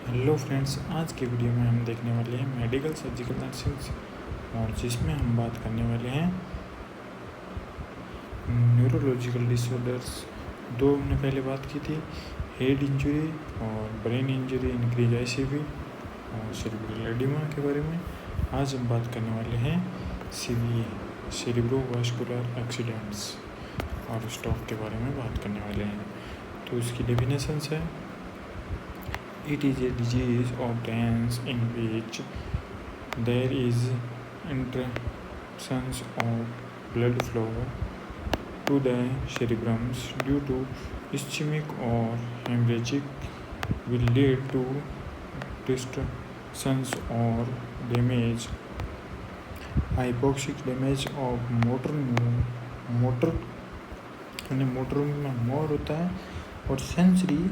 Hello friends, आज के video में हम देखने वाले हैं मेडिकल सर्जिकल नर्सिंग और जिसमें हम बात करने वाले हैं न्यूरोलॉजिकल डिसऑर्डर्स। दो हमने पहले बात की थी, हेड इंजरी और ब्रेन इंजरी इंक्रीज ICV और सेरिब्रल एडिमा के बारे में। आज हम बात करने वाले हैं CVA सेरिब्रोवास्कुलर एक्सीडेंट्स और स्ट्रोक के बारे में बात करने वाले हैं। तो इसकी डेफिनेशंस है, it is a disease of brains in which there is interruptions of blood flow to the cerebrum due to ischemic or hemorrhagic will lead to distortions or damage, hypoxic damage of motor में मोर होता है और sensory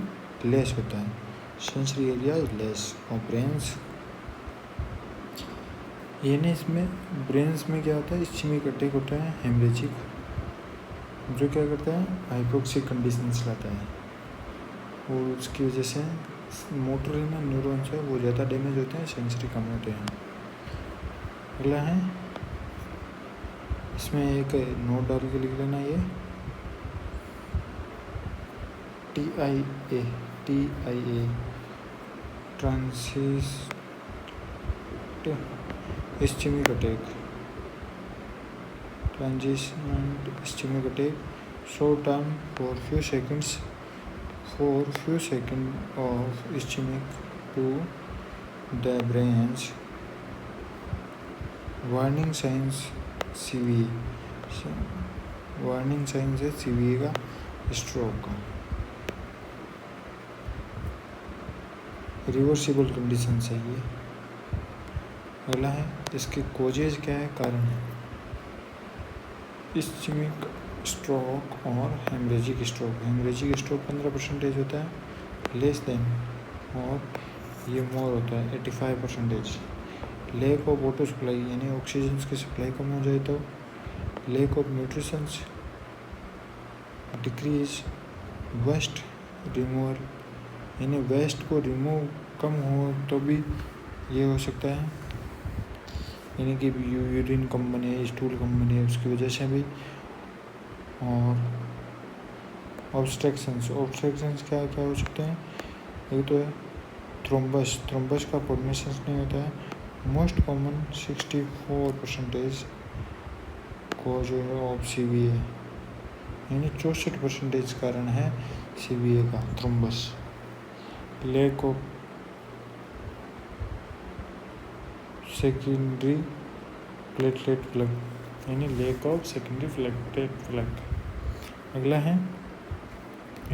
less होता है, sensory area less और brains यानी इसमें brains में क्या होता है, इस्चेमिक अटैक होता है, हेमरेजिक जो क्या करता है हाइपोक्सिक कंडीशंस लाता है और उसकी वजह से मोटर न्यूरॉन्स है वो ज़्यादा डैमेज होते हैं, सेंसरी कम होते हैं। अगला है, इसमें एक नोट डाल के लिख लेना, ये TIA transit ischaemic attack, transitional ischaemic attack, short term for few second of ischaemic to the brains. Warning signs CVA, warning signs है CVA का, स्ट्रोक का। रिवर्सिबल कंडीशन है ये। अगला है, इसके कोजेज क्या है, कारण है इस्चेमिक स्ट्रोक और हेमरेजिक स्ट्रोक। हेमरेजिक स्ट्रोक 15% होता है, लेस देन, और ये मोर होता है 85%। लैक ऑफ वाटर सप्लाई यानी ऑक्सीजन की सप्लाई कम हो जाए तो, lack of nutritions, decrease waste removal यानी वेस्ट को रिमूव कम हो तो भी ये हो सकता है, यानी कि यूरिन कम बने, स्टूल कम बने, उसकी वजह से भी। और ऑब्स्ट्रक्शंस क्या हो सकते हैं, एक तो है थ्रोम्बस का फॉर्मेशन नहीं होता है, most common 64% cause of CVA यानी 64% कारण है CVA का thrombus. Lack of secondary platelet plug यानी lack of secondary platelet plug. अगला है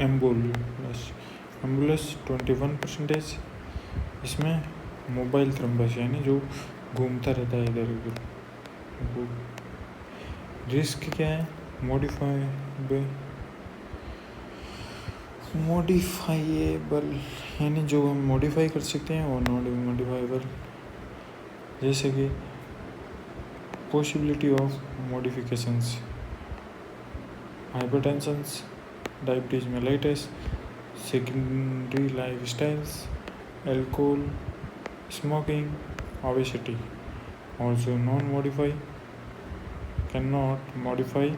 एम्बुलस 21%। इसमें मोबाइल थ्रोम्बस यानी जो घूमता रहता है इधर उधर। रिस्क क्या है, मॉडिफाइएबल यानी जो हम मॉडिफाई कर सकते हैं और नॉट मॉडिफाइबल, जैसे कि possibility of modifications, hypertensions, diabetes mellitus, secondary life styles, alcohol, smoking, obesity. और जो non modify can not modify,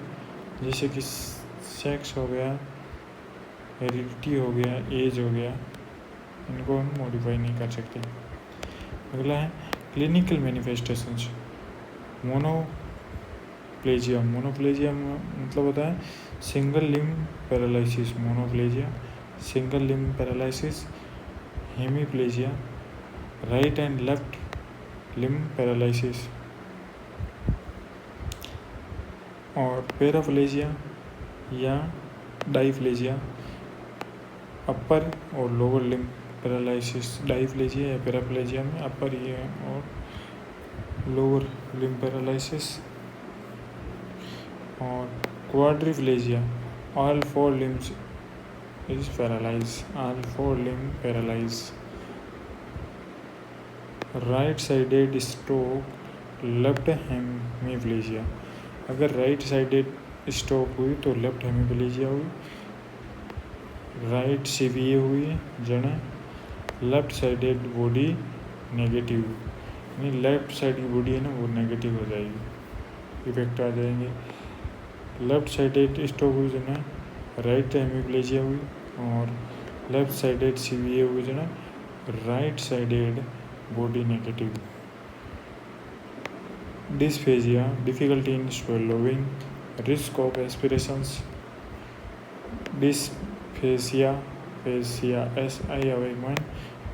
जैसे कि सेक्स हो गया, हेरिडिटी हो गया, एज हो गया, इनको हम मॉडिफाई नहीं कर सकते। अगला है क्लिनिकल मैनिफेस्टेशंस, मोनोप्लेजिया मतलब होता है single limb paralysis, monoplegia, single limb paralysis, hemiplegia, right and left limb paralysis, और पैराप्लेजिया या डाइप्लेजिया, अपर और लोअर लिम्ब पैरालिसिस। डाइप्लेजिया या पैराप्लेजिया में अपर ये और लोअर लिम्ब पैरालिसिस। और quadriplegia, all 4 limbs is paralyzed, all 4 limb paralyzed। Right sided stroke, left hemiplegia, अगर right sided stroke हुई तो लेफ्ट हेमीप्लेजिया हुई, राइट CVA हुई जड़ें, लेफ्ट साइडेड बॉडी नेगेटिव, यानी लेफ्ट साइड की बॉडी है ना वो नेगेटिव हो जाएगी, इफेक्ट आ जाएंगे। लेफ्ट साइडेड स्ट्रोक हुई जो ना राइट हेमिप्लेजिया हुई, और लेफ्ट साइडेड सीवीए हुई जो ना right sided body negative. Dysphagia, difficulty in swallowing, risk of aspirations. डिस्फेसिया, fascia SI आवे एक मान,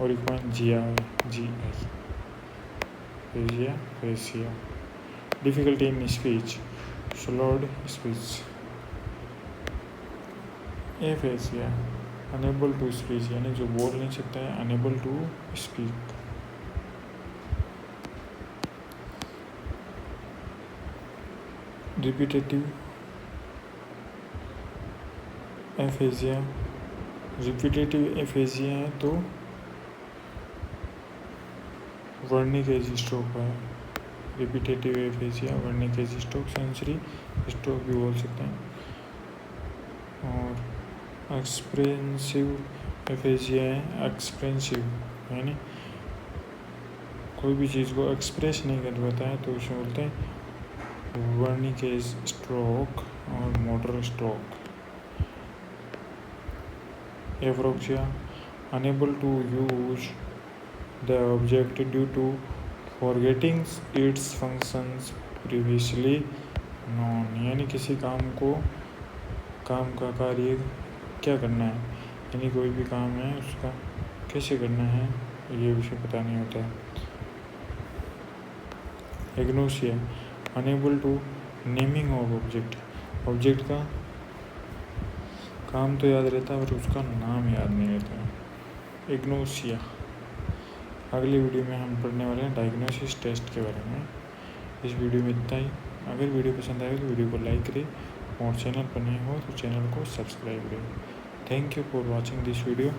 और एक मान G आवे GI, फेसिया फेसिया। Difficulty in speech, slowed speech. Aphasia, unable to speech, यानी जो बोल नहीं सकता है, unable to speak. Repetitive aphasia, repetitive aphasia है तो वर्निकेज स्ट्रोक है। Repetitive aphasia, Wernicke's stroke, sensory stroke भी बोल सकते हैं। और एक्सप्रेंसिव एफेजिया है, एक्सप्रेंसिव यानी कोई भी चीज़ को एक्सप्रेस नहीं कर पाता है तो उसे बोलते हैं वर्निकेज स्ट्रोक और motor stroke. Apraxia, unable to use the object due to forgetting its functions previously known, यानी किसी काम का कार्य क्या करना है, यानी कोई भी काम है उसका कैसे करना है ये उसे पता नहीं होता है। Agnosia, unable to naming of object का काम तो याद रहता है पर उसका नाम याद नहीं रहता है। एग्नोसिया। अगली वीडियो में हम पढ़ने वाले हैं डायग्नोसिस टेस्ट के बारे में। इस वीडियो में इतना ही। अगर वीडियो पसंद आए तो वीडियो को लाइक करें, और चैनल पर नए हो तो चैनल को सब्सक्राइब करें। Thank you for watching this video.